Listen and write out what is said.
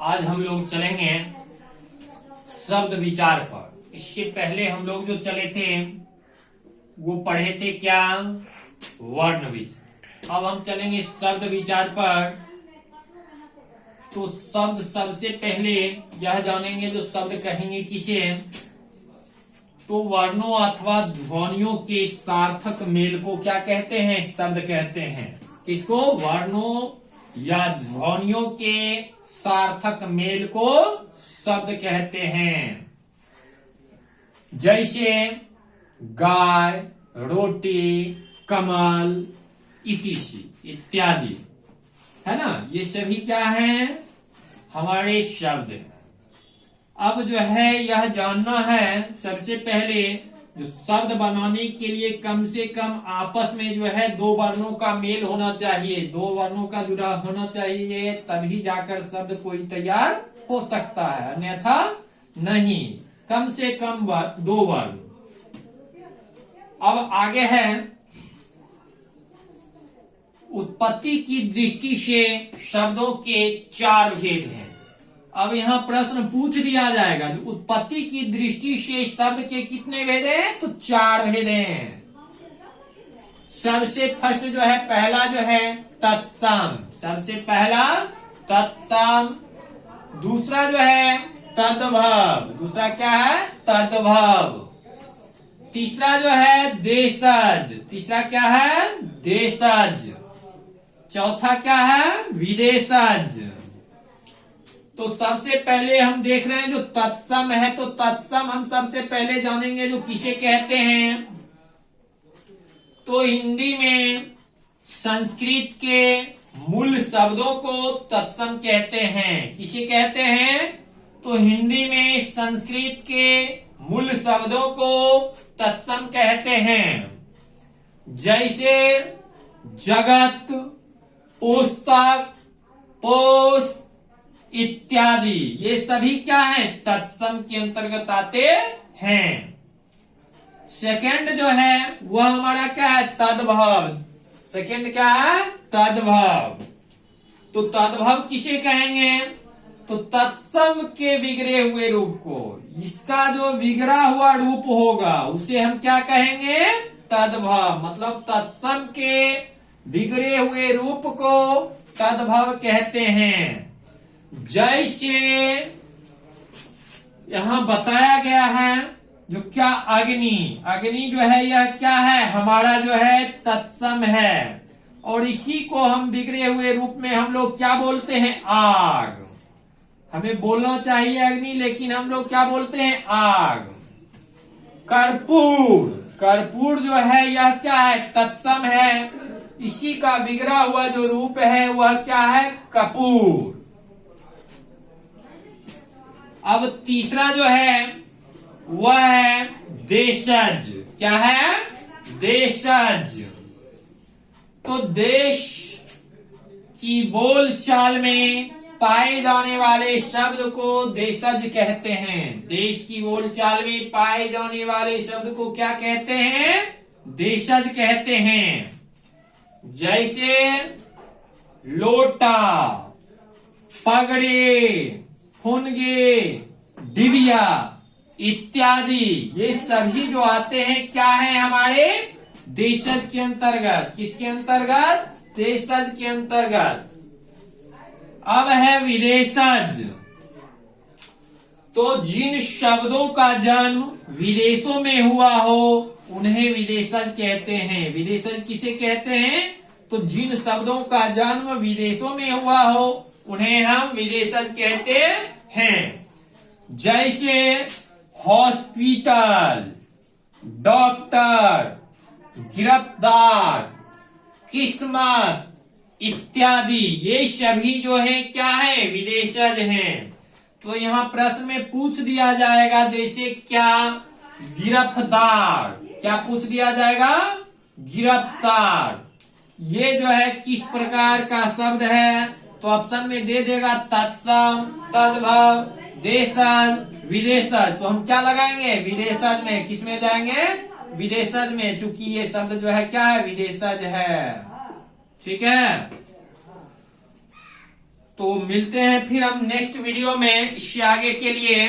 आज हम लोग चलेंगे शब्द विचार पर। इसके पहले हम लोग जो चले थे वो पढ़े थे क्या, वर्ण विचार। अब हम चलेंगे शब्द विचार पर। तो शब्द सबसे पहले यह जानेंगे, जो शब्द कहेंगे किसे, तो वर्णों अथवा ध्वनियों के सार्थक मेल को क्या कहते हैं, शब्द कहते हैं। किसको, वर्णों या ध्वनियों के सार्थक मेल को शब्द कहते हैं। जैसे गाय, रोटी, कमल, इत्यादि, है ना। ये सभी क्या हैं, हमारे शब्द हैं। अब जो है यह जानना है सबसे पहले, जो शब्द बनाने के लिए कम से कम आपस में जो है दो वर्णों का मेल होना चाहिए, दो वर्णों का जुड़ा होना चाहिए, तभी जाकर शब्द कोई तैयार हो सकता है, अन्यथा नहीं। कम से कम दो वर्ण। अब आगे है, उत्पत्ति की दृष्टि से शब्दों के चार भेद हैं। अब यहाँ प्रश्न पूछ दिया जाएगा, जो उत्पत्ति की दृष्टि से शब्द के कितने भेद हैं, तो चार भेद हैं। सबसे फर्स्ट जो है, पहला जो है तत्सम, सबसे पहला तत्सम। दूसरा जो है तद्भव, दूसरा क्या है, तद्भव। तीसरा जो है देशज, तीसरा क्या है, देशज। चौथा क्या है, विदेशज। तो सबसे पहले हम देख रहे हैं जो तत्सम है, तो तत्सम हम सबसे पहले जानेंगे जो किसे कहते हैं। तो हिंदी में संस्कृत के मूल शब्दों को तत्सम कहते हैं। किसे कहते हैं, तो हिंदी में संस्कृत के मूल शब्दों को तत्सम कहते हैं। जैसे जगत, पुस्तक, पोस्ट इत्यादि, ये सभी क्या है, तत्सम के अंतर्गत आते हैं। सेकंड जो है वह हमारा क्या है, तद्भव। सेकंड क्या है, तद्भव। तो तद्भव किसे कहेंगे, तो तत्सम के बिगड़े हुए रूप को, इसका जो बिगड़ा हुआ रूप होगा उसे हम क्या कहेंगे, तद्भव। मतलब तत्सम के बिगड़े हुए रूप को तद्भव कहते हैं। जैसे यहां बताया गया है जो क्या, अग्नि, अग्नि जो है यह क्या है, हमारा जो है तत्सम है। और इसी को हम बिगड़े हुए रूप में हम लोग क्या बोलते हैं, आग। हमें बोलना चाहिए अग्नि, लेकिन हम लोग क्या बोलते हैं, आग। कर्पूर, कर्पूर जो है यह क्या है, तत्सम है। इसी का बिगड़ा हुआ जो रूप है वह क्या है, कपूर। अब तीसरा जो है वह है देशज। क्या है, देशज। तो देश की बोल चाल में पाए जाने वाले शब्द को देशज कहते हैं। देश की बोल चाल में पाए जाने वाले शब्द को क्या कहते हैं, देशज कहते हैं। जैसे लोटा, पगड़ी, फुनगी, डिबिया इत्यादि, ये सभी जो आते हैं क्या है, हमारे देशज के अंतर्गत। किसके अंतर्गत, देशज के अंतर्गत। अब है विदेशज। तो जिन शब्दों का जन्म विदेशों में हुआ हो उन्हें विदेशज कहते हैं। विदेशज किसे कहते हैं, तो जिन शब्दों का जन्म विदेशों में हुआ हो उन्हें हम विदेशज कहते हैं। जैसे हॉस्पिटल, डॉक्टर, गिरफ्तार, किस्मत इत्यादि, ये सभी जो है क्या है, विदेशज हैं। तो यहाँ प्रश्न में पूछ दिया जाएगा, जैसे क्या, गिरफ्तार, क्या पूछ दिया जाएगा, गिरफ्तार। ये जो है किस प्रकार का शब्द है, तो ऑप्शन में दे देगा तत्सम, तद्भव, देशज, विदेशज। तो हम क्या लगाएंगे, विदेशज में। किस में जाएंगे, विदेशज में, चूंकि ये शब्द जो है क्या है, विदेशज है। ठीक है। तो मिलते हैं फिर हम नेक्स्ट वीडियो में। इससे आगे के लिए